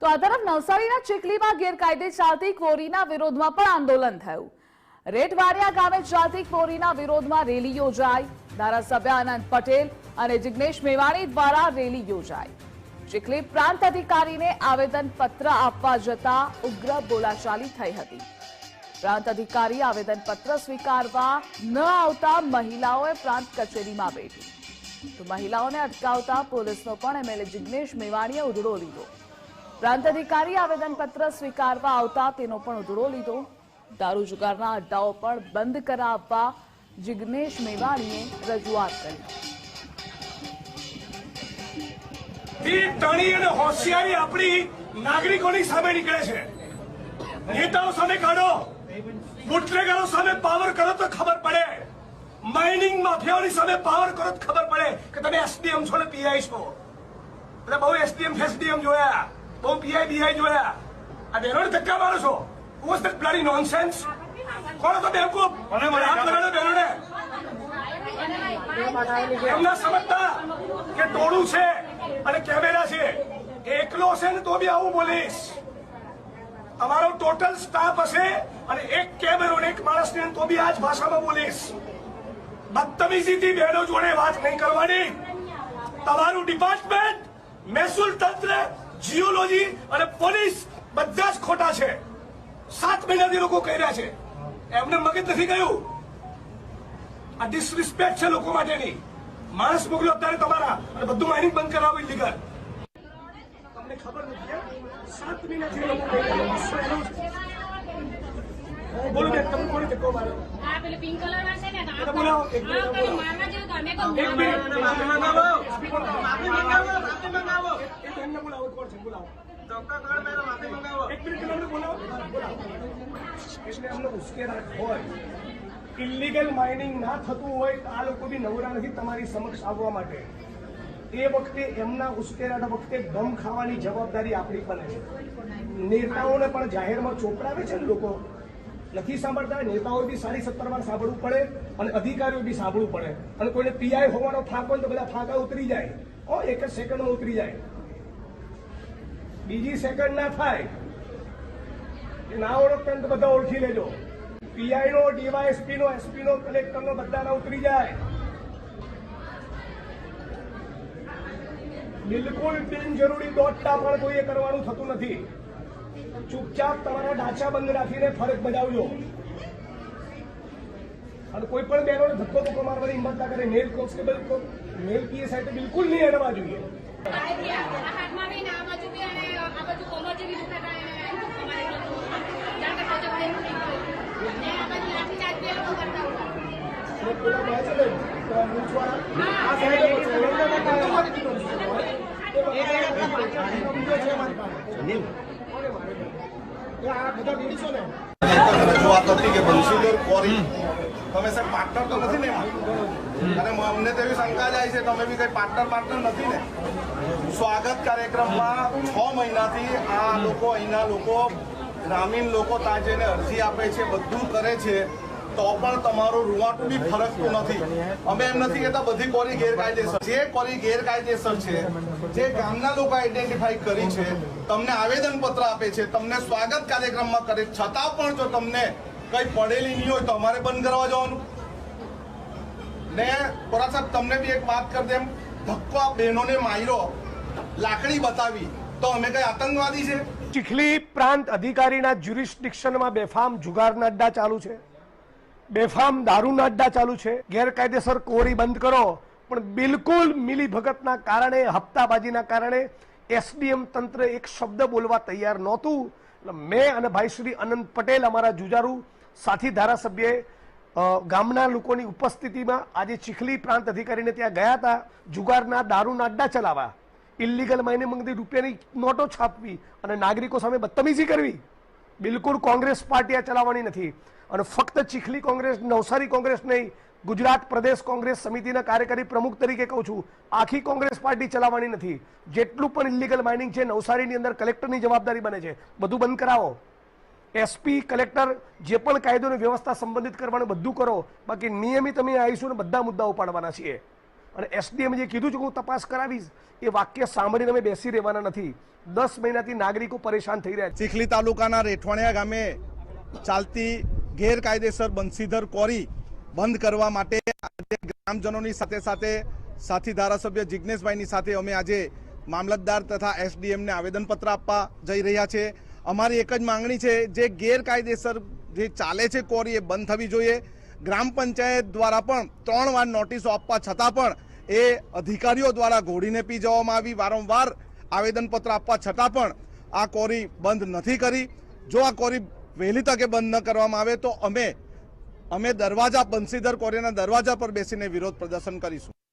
તો આ તરફ નવસારીના ચીખલીમાં ગેરકાયદે ચાલતી ક્વોરીના વિરોધમાં પણ આંદોલન થયું। રેટવાડિયા ગામે ચાલતી ક્વોરીના વિરોધમાં રેલી યોજાઈ। ધારાસભ્ય આનંદ પટેલ અને જિગ્નેશ મેવાણી દ્વારા રેલી યોજાઈ। ચીખલી પ્રાંત અધિકારીને આવેદનપત્ર આપવા જતા ઉગ્ર બોલાચાલી થઈ હતી। પ્રાંત અધિકારી આવેદનપત્ર સ્વીકારવા ન આવતા મહિલાઓએ પ્રાંત કચેરીમાં બેઠી તો મહિલાઓને અટકાવતા પોલીસનો પણ એમએલએ જિગ્નેશ મેવાણીએ ઉધડો લીધો। પ્રાંત અધિકારી આવેદનપત્ર સ્વીકારવા આવતા તેનો પણ ઉધડો લીધો। દારૂ જુગારના અડ્ડાઓ પણ બંધ કરાવવા જિગ્નેશ મેવાણીએ રજૂઆત કરી। તણી અને હોશિયારી આપણી નાગરિકોની સામે નીકળે છે। નેતાઓ સામે કાઢો, બુટલેગરો સામે પાવર કરો તો ખબર પડે, માઇનિંગ માફિયાઓની સામે પાવર કરો તો ખબર પડે કે તમે એસડીએમ છો ને પીઆઈ છો। એટલે બહુ એસડીએમ ફેસડીએમ જોયા, બહુ પીઆઈ બીઆઈ જોયા, આ બહેનોને ધક્કા મારો છો। What's that bloody nonsense? કોણ હતો બેવકૂફ? હાથ લગાડો બહેનોને। એમના સમજતા કે ટોળું છે અને કેમેરા છે, એકલો હશે ને તો બી આવું બોલીશ। અમારો ટોટલ સ્ટાફ હશે અને એક કેમેરો ને એક માણસને તો બી આ જ ભાષામાં બોલીશ। બદતમીજીથી બહેનો જોડે વાત નહીં કરવાની। તમારું ડિપાર્ટમેન્ટ, મહેસૂલ તંત્ર, જીઓલોજી અને પોલીસ બધા જ ખોટા છે। 7 મહિનાથી લોકો કહી રહ્યા છે, એમને મગજ નથી ગયું। આ ડિસરિસ્પેક્ટ છે લોકો માટેની। માણસ મોકલો અત્યારે તમારા અને બધું માઇનિંગ બંધ કરાવો ઇલીગલ। તમને ખબર નથી 7 મહિનાથી લોકો કહી રહ્યા છે। બોલો બેન, તમે કોને ધક્કો માર્યો? આ પેલે પિંક કલર માં છે ને, તો બોલાવો, એક મિનિટ મારવા જેવું તમે કહો, એક મિનિટ માફી મંગાવો, માફી મંગાવો। એક એમને બોલાવો, કોણ છે બોલાવો, ધક્કા કર મેરા માફી મંગાવો। એક મિનિટ તમને બોલાવો, એટલે એમને ઉશ્કેરાટ હોય, ઇલીગલ માઇનિંગ ના થતું હોય તો આ લોકો બી નવરા નથી તમારી સમક્ષ આવવા માટે। એ વખતે એમના ઉશ્કેરાટ વખતે ગમ ખાવાની જવાબદારી આપણી બને છે। નેતાઓને પણ જાહેરમાં ચોપડાવે છે ને લોકો, નથી સાંભળતા। નેતાઓ બી 17.5 વાર સાંભળવું પડે અને અધિકારીઓ બી સાંભળવું પડે। અને કોઈને પીઆઈ હોવાનો ફાંક હોય તો બધા ફાંકા ઉતરી જાય, એક જ સેકન્ડમાં ઉતરી જાય। બીજી સેકન્ડ ના થાય એ ના ઓળખતા તો બધા ઓળખી લેજો। પીઆઈ નો, ડીવાયએસપી નો, એસપી નો, કલેક્ટર નો બધાના ઉતરી જાય। બિલકુલ બિનજરૂરી દોડતા પણ કોઈએ કરવાનું થતું નથી। ચૂપચાપ તમારા ઢાંચા બંધ રાખીને ફરજ બજાવજો અને કોઈ પણ બહેનોને ધક્કો ધક્કો મારવાની હિંમત ના કરે। મેલ કોન્સ્ટેબલ, મેલ પીએસઆઈ તો બિલકુલ નહીં અડવા જોઈએ। હાથમાં બી ના બાજુ બી અને આ બાજુ કોમર જેવી દુખાતા અમારે જાણે પોતે ભાઈ ને આ બાજુ લાઠી ચાર્જ બી લોકો કરતા હોય। રજૂઆત હતી કે બંસીદર કોરી તમે સાહેબ પાર્ટનર તો નથી ને એમાં, અને અમને તો એવી શંકા જાય છે તમે બી કઈ પાર્ટનર નથી ને। સ્વાગત કાર્યક્રમમાં 6 મહિનાથી આ લોકો, અહીંના લોકો, ગ્રામીણ લોકો ત્યાં જઈને અરજી આપે છે, બધું કરે છે, તો પણ તમારું રૂવાટું બી ફરકતું નથી। અમે એમ નથી કહેતા બધી કોરી ગેરકાયદેસર, જે કોરી ગેરકાયદેસર છે, જે ગામના લોકો આઈડેન્ટિફાઈ કરી છે, તમને આવેદનપત્ર આપે છે, તમને સ્વાગત કાર્યક્રમમાં કરે, છતાં પણ જો તમને કઈ પડેલી નહીં હોય તો અમારે બંધ કરવા જવાનું ને। પોરા સાહેબ તમને બી એક વાત કરી દેમ, ધક્કો આ બહેનોને માર્યો, લાકડી બતાવી તો અમે કઈ આતંકવાદી છે? ચીખલી પ્રાંત અધિકારીના જ્યુરિસ્ડિક્શનમાં બેફામ જુગારના અડ્ડા ચાલુ છે, બેફામ દારૂના અડ્ડા ચાલુ છે। ગેરકાયદેસર કોરી બંધ કરો, પણ બિલકુલ મિલીભગતના કારણે, હપ્તાબાજીના કારણે એસડીએમ તંત્ર એક શબ્દ બોલવા તૈયાર નહોતું। એટલે મેં અને ભાઈ શ્રી અનંત પટેલ, અમારા જુજારુ સાથી ધારાસભ્યએ ગામના લોકોની ઉપસ્થિતિમાં આજે ચીખલી પ્રાંત અધિકારીને ત્યાં ગયા હતા। જુગારના દારૂના અડ્ડા ચલાવવા, ઇલીગલ માઇનિંગમાંથી રૂપિયાની નોટો છાપવી અને નાગરિકો સામે બદતમીજી કરવી, બિલકુલ કોંગ્રેસ પાર્ટી આ ચલાવવાની નથી। અને ફક્ત ચીખલી કોંગ્રેસ, નવસારી કોંગ્રેસ નહીં, ગુજરાત પ્રદેશ કોંગ્રેસ સમિતિના કાર્યકારી પ્રમુખ તરીકે કહું છું, આખી કોંગ્રેસ પાર્ટી ચલાવવાની નથી। જેટલું પણ ઇલીગલ માઇનિંગ છે નવસારીની અંદર કલેક્ટરની જવાબદારી બને છે, બધું બંધ કરાવો। એસપી, કલેક્ટર જે પણ કાયદો અને વ્યવસ્થા સંબંધિત કરવાનું બધું કરો, બાકી નિયમિત અમે આવીશું ને બધા મુદ્દાઓ ઉપાડવાના છીએ। અને એસડીએમ જે કીધું છે કે હું તપાસ કરાવીશ, એ વાક્ય સાંભળીને અમે બેસી રહેવાના નથી. 10 મહિનાથી નાગરિકો પરેશાન થઈ રહ્યા છે. ચીખલી તાલુકાના રેઠવાણિયા ગામે ચાલતી ગેરકાયદેસર બંસીધર કોરી બંધ કરવા માટે આજે ગ્રામજનોની સાથે સાથે સાથી ધારાસભ્ય જિજ્ઞેશભાઈની સાથે અમે આજે મામલતદાર તથા એસડીએમને આવેદનપત્ર આપવા જઈ રહ્યા છે. અમારી એક જ માંગણી છે, જે ગેરકાયદેસર જે ચાલે છે કોરી એ બંધ થવી જોઈએ. ગ્રામ પંચાયત દ્વારા પણ 3 વાર નોટિસો આપવા છતાં પણ એ અધિકારીઓ દ્વારા ઘોડીને પી જવામાં આવી. વારંવાર આવેદનપત્ર આપવા છતાં પણ આ કોરી બંધ નથી કરી. જો આ કોરી વહેલી તકે બંધ ન કરવામાં આવે તો અમે દરવાજા બંસીધર કોરીના દરવાજા પર બેસીને વિરોધ પ્રદર્શન કરીશું.